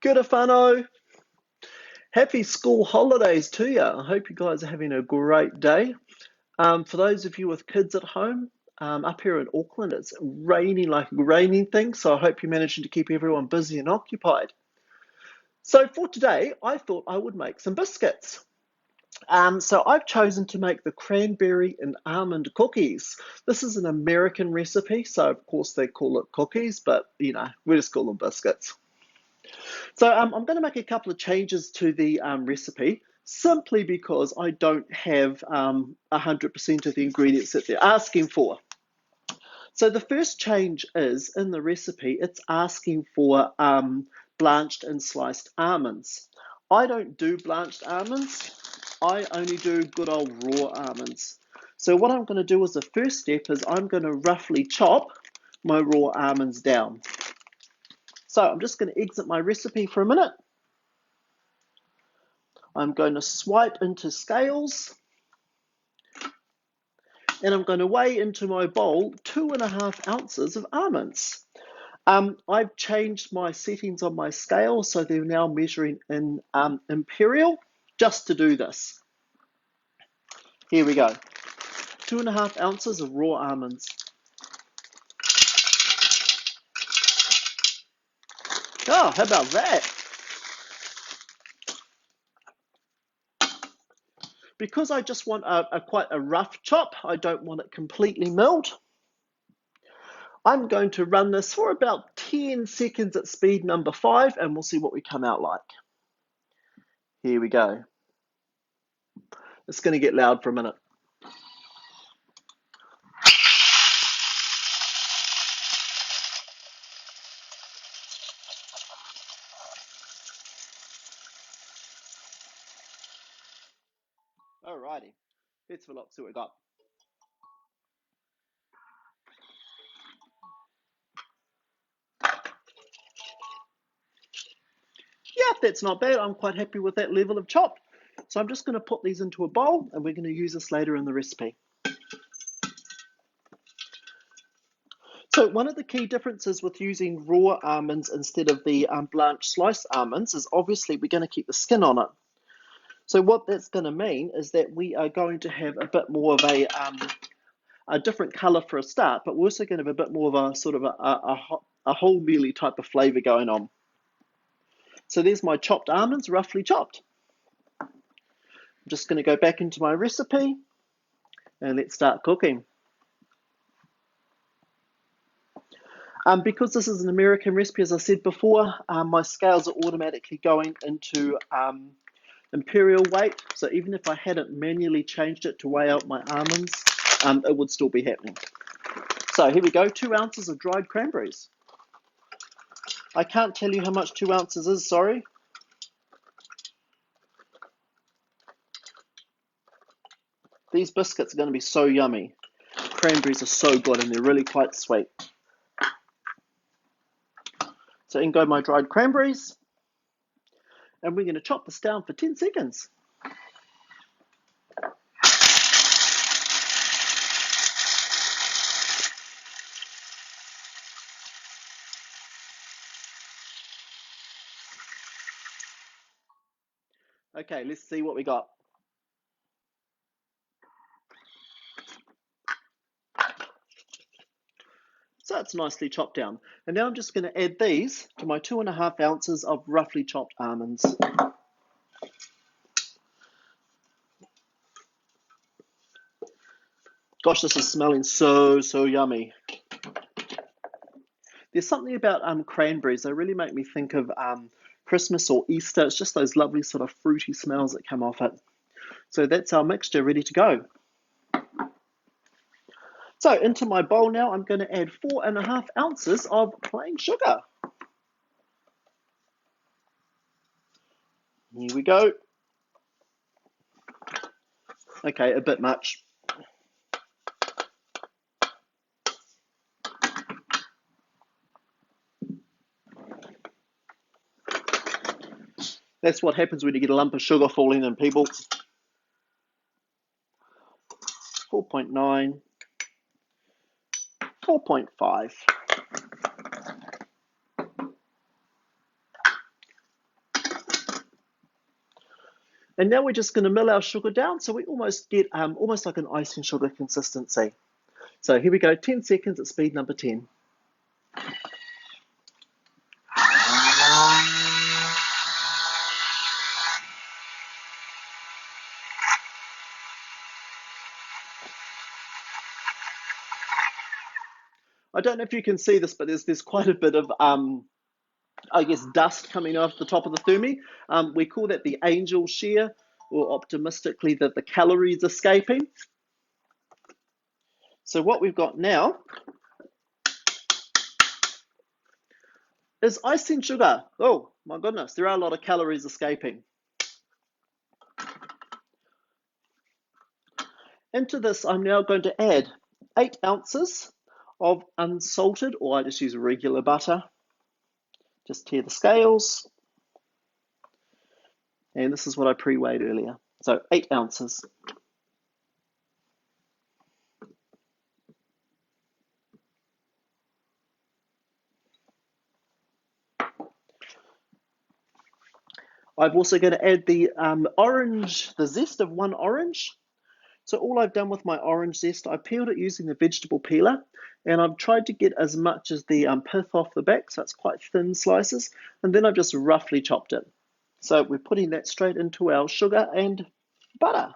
Kia ora whanau. Happy school holidays to you. I hope you guys are having a great day. For those of you with kids at home, up here in Auckland, it's raining like a raining thing, so I hope you're managing to keep everyone busy and occupied. So for today, I thought I would make some biscuits. So I've chosen to make the cranberry and almond cookies. This is an American recipe, so of course they call it cookies, but we just call them biscuits. So I'm going to make a couple of changes to the recipe simply because I don't have 100% of the ingredients that they're asking for. So the first change is in the recipe, it's asking for blanched and sliced almonds. I don't do blanched almonds. I only do good old raw almonds. So what I'm going to do as the first step is I'm going to roughly chop my raw almonds down. So I'm just going to exit my recipe for a minute. I'm going to swipe into scales and I'm going to weigh into my bowl 2.5 ounces of almonds. I've changed my settings on my scale so they're now measuring in imperial just to do this. Here we go, 2.5 ounces of raw almonds. Oh, how about that? Because I just want quite a rough chop, I don't want it completely milled. I'm going to run this for about 10 seconds at speed number 5 and we'll see what we come out like. Here we go. It's going to get loud for a minute. Alrighty, let's have a look, see what we got. Yeah, that's not bad. I'm quite happy with that level of chop. So I'm just going to put these into a bowl and we're going to use this later in the recipe. So one of the key differences with using raw almonds instead of the blanched sliced almonds is obviously we're going to keep the skin on it. So what that's going to mean is that we are going to have a bit more of a different colour for a start, but we're also going to have a bit more of a sort of a wholemealy type of flavour going on. So there's my chopped almonds, roughly chopped. I'm just going to go back into my recipe and let's start cooking. Because this is an American recipe, as I said before, my scales are automatically going into imperial weight. So even if I hadn't manually changed it to weigh out my almonds, it would still be happening. So here we go, 2 ounces of dried cranberries. I can't tell you how much 2 ounces is, sorry. These biscuits are going to be so yummy. Cranberries are so good and they're really quite sweet. So in go my dried cranberries. And we're going to chop this down for 10 seconds. Okay, let's see what we got. So it's nicely chopped down. And now I'm just going to add these to my 2.5 ounces of roughly chopped almonds. Gosh, this is smelling so yummy. There's something about cranberries. They really make me think of Christmas or Easter. It's just those lovely sort of fruity smells that come off it. So that's our mixture ready to go. So into my bowl now, I'm going to add 4.5 ounces of plain sugar. Here we go. Okay, a bit much. That's what happens when you get a lump of sugar falling in, people. 4.9, 4.5. And now we're just going to mill our sugar down so we almost get almost like an icing sugar consistency. So here we go, 10 seconds at speed number 10. I don't know if you can see this, but there's quite a bit of I guess dust coming off the top of the thermi. We call that the angel share, or optimistically that the calories escaping. So what we've got now is icing sugar. Oh my goodness, there are a lot of calories escaping. Into this, I'm now going to add 8 ounces of unsalted, or I just use regular butter. Just tear the scales. And this is what I pre-weighed earlier. So 8 ounces. I'm also going to add the orange, the zest of 1 orange. So all I've done with my orange zest, I peeled it using the vegetable peeler, and I've tried to get as much as the pith off the back, so it's quite thin slices, and then I've just roughly chopped it. So we're putting that straight into our sugar and butter.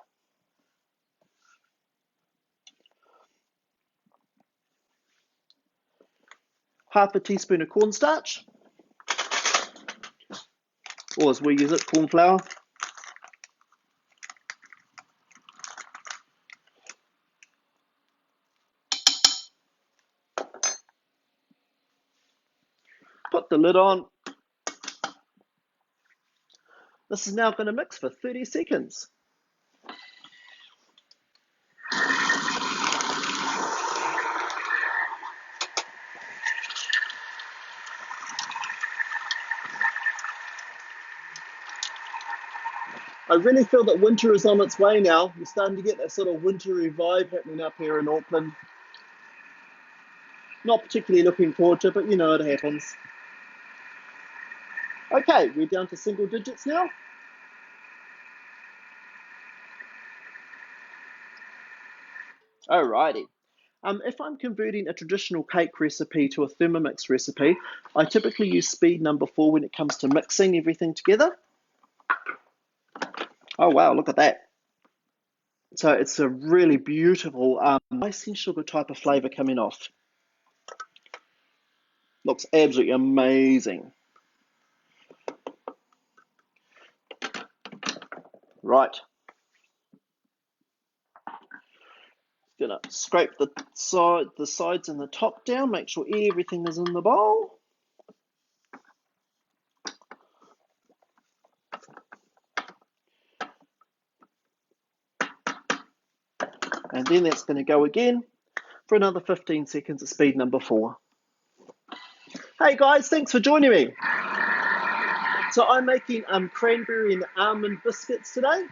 Half a teaspoon of cornstarch, or as we use it, corn flour. Put the lid on. This is now going to mix for 30 seconds. I really feel that winter is on its way now. We're starting to get that sort of wintry vibe happening up here in Auckland. Not particularly looking forward to it, but you know it happens. Okay, we're down to single digits now. Alrighty. If I'm converting a traditional cake recipe to a Thermomix recipe, I typically use speed number 4 when it comes to mixing everything together. Oh wow, look at that. So it's a really beautiful icing sugar type of flavour coming off. Looks absolutely amazing. Right. Gonna scrape the sides and the top down, make sure everything is in the bowl. And then that's going to go again for another 15 seconds at speed number 4. Hey guys, thanks for joining me. So I'm making cranberry and almond biscuits today.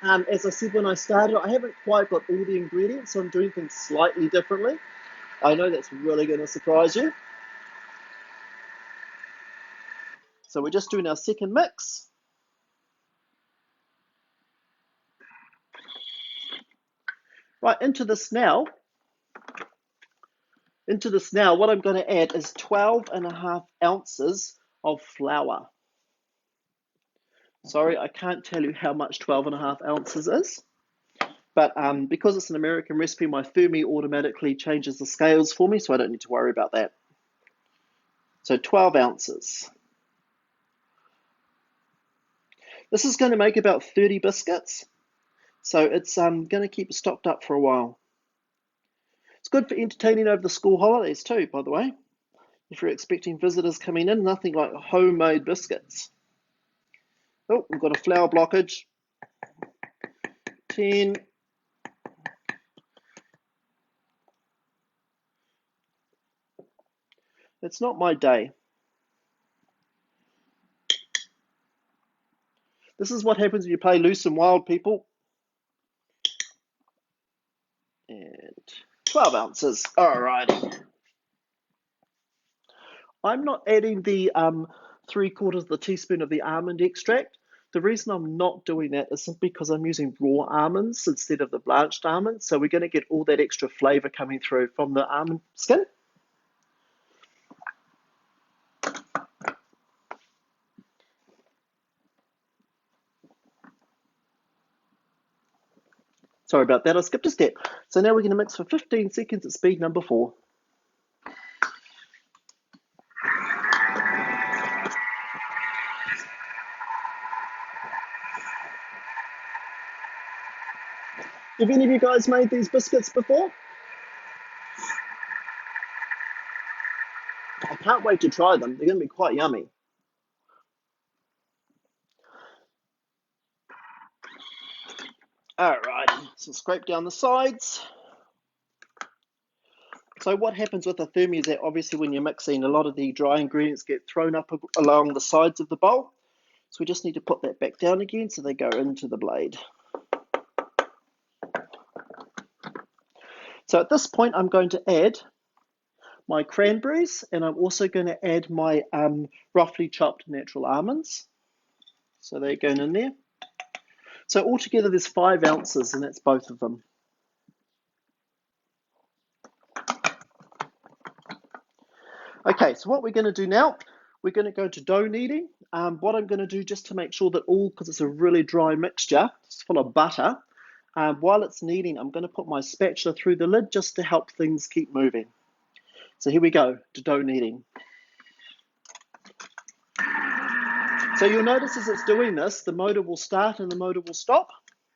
As I said when I started, I haven't quite got all the ingredients, so I'm doing things slightly differently. I know that's really going to surprise you. So we're just doing our second mix. Right, into this now, what I'm going to add is 12.5 ounces of flour. Sorry, I can't tell you how much 12.5 ounces is. But because it's an American recipe, my Thermi automatically changes the scales for me, so I don't need to worry about that. So 12 ounces. This is going to make about 30 biscuits, so it's going to keep it stocked up for a while. It's good for entertaining over the school holidays too, by the way. If you're expecting visitors coming in, nothing like homemade biscuits. Oh, we've got a flour blockage. 10. It's not my day. This is what happens when you play loose and wild, people. And 12 ounces. Alrighty. I'm not adding the 3/4 of the teaspoon of the almond extract. The reason I'm not doing that is simply because I'm using raw almonds instead of the blanched almonds. So we're going to get all that extra flavour coming through from the almond skin. Sorry about that, I skipped a step. So now we're going to mix for 15 seconds at speed number 4. Have any of you guys made these biscuits before? I can't wait to try them. They're going to be quite yummy. Alrighty, so scrape down the sides. So what happens with the thermi is that obviously when you're mixing, a lot of the dry ingredients get thrown up along the sides of the bowl. So we just need to put that back down again so they go into the blade. So at this point, I'm going to add my cranberries, and I'm also going to add my roughly chopped natural almonds. So they're going in there. So altogether there's 5 ounces, and that's both of them. Okay, so what we're going to do now, we're going to go to dough kneading. What I'm going to do just to make sure that all, because it's a really dry mixture, it's full of butter, while it's kneading, I'm going to put my spatula through the lid just to help things keep moving. So here we go to dough kneading. So you'll notice as it's doing this, the motor will start and the motor will stop.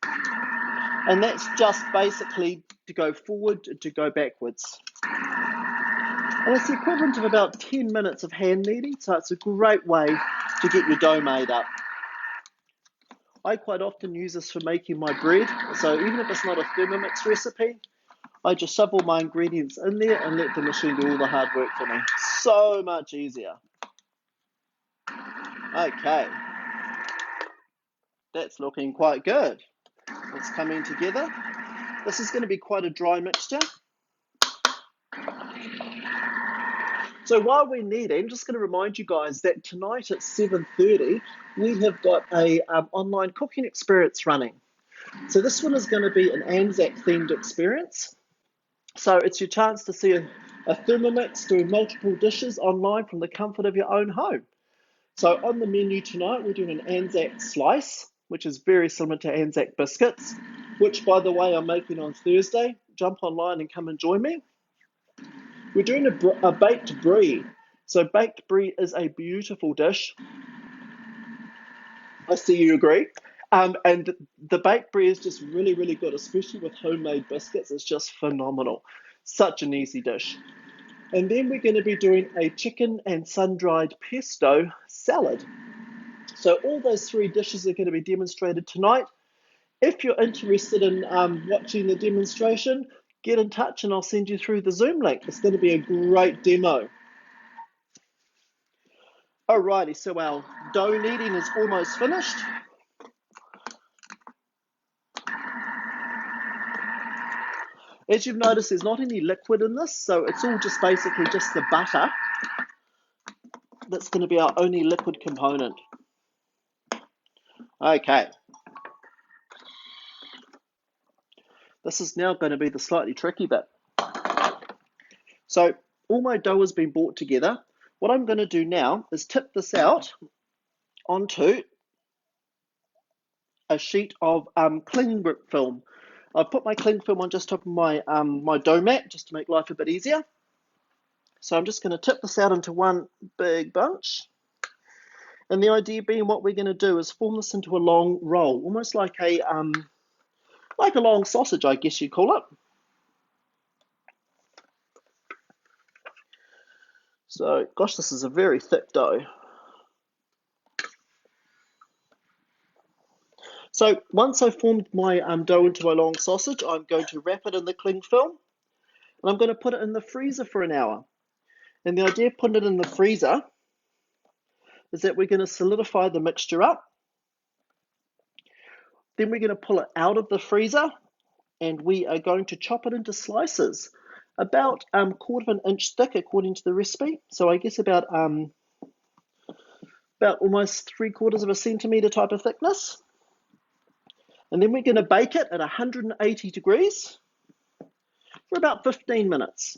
And that's just basically to go forward, to go backwards. And it's the equivalent of about 10 minutes of hand kneading, so it's a great way to get your dough made up. I quite often use this for making my bread, so even if it's not a Thermomix recipe, I just shove all my ingredients in there and let the machine do all the hard work for me. So much easier. Okay, that's looking quite good. It's coming together. This is going to be quite a dry mixture. So while we're kneading, I'm just going to remind you guys that tonight at 7:30, we have got a online cooking experience running. So this one is going to be an Anzac themed experience. So it's your chance to see a Thermomix doing multiple dishes online from the comfort of your own home. So on the menu tonight, we're doing an Anzac slice, which is very similar to Anzac biscuits, which by the way, I'm making on Thursday. Jump online and come and join me. We're doing a baked brie. So baked brie is a beautiful dish. I see you agree. And the baked brie is just really, really good, especially with homemade biscuits. It's just phenomenal. Such an easy dish. And then we're going to be doing a chicken and sun-dried pesto salad. So all those 3 dishes are going to be demonstrated tonight. If you're interested in watching the demonstration, get in touch and I'll send you through the Zoom link. It's going to be a great demo. Alrighty, so our dough kneading is almost finished. As you've noticed, there's not any liquid in this, so it's all just basically just the butter. That's going to be our only liquid component. Okay. This is now going to be the slightly tricky bit. So all my dough has been brought together. What I'm going to do now is tip this out onto a sheet of cling grip film. I've put my cling film on just top of my, my dough mat just to make life a bit easier. So I'm just going to tip this out into one big bunch. And the idea being what we're going to do is form this into a long roll, almost like a long sausage, I guess you'd call it. So, gosh, this is a very thick dough. So once I've formed my dough into a long sausage, I'm going to wrap it in the cling film. And I'm going to put it in the freezer for an hour. And the idea of putting it in the freezer is that we're going to solidify the mixture up. Then we're going to pull it out of the freezer and we are going to chop it into slices, about 1/4 inch thick according to the recipe. So I guess about about almost 3/4 of a centimetre type of thickness. And then we're going to bake it at 180 degrees for about 15 minutes.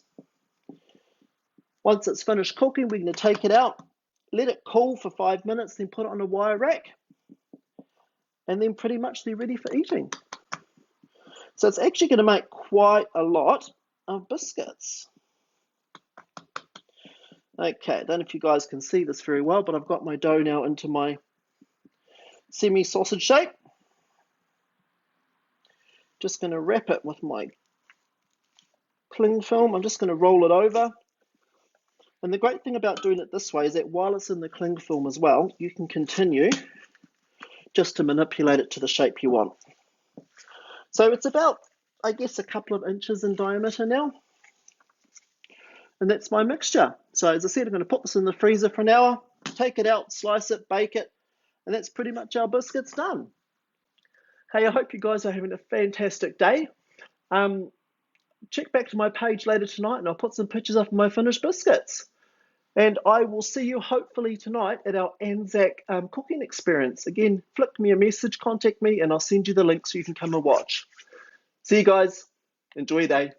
Once it's finished cooking, we're going to take it out, let it cool for 5 minutes, then put it on a wire rack. And then pretty much they're ready for eating. So it's actually going to make quite a lot of biscuits. Okay, I don't know if you guys can see this very well, but I've got my dough now into my semi-sausage shape. Just going to wrap it with my cling film. I'm just going to roll it over. And the great thing about doing it this way is that while it's in the cling film as well, you can continue just to manipulate it to the shape you want. So it's about, I guess, a couple of inches in diameter now. And that's my mixture. So as I said, I'm going to put this in the freezer for an hour, take it out, slice it, bake it, and that's pretty much our biscuits done. Hey, I hope you guys are having a fantastic day. Check back to my page later tonight and I'll put some pictures up of my finished biscuits. And I will see you hopefully tonight at our Anzac cooking experience. Again, flick me a message, contact me, and I'll send you the link so you can come and watch. See you guys. Enjoy your day.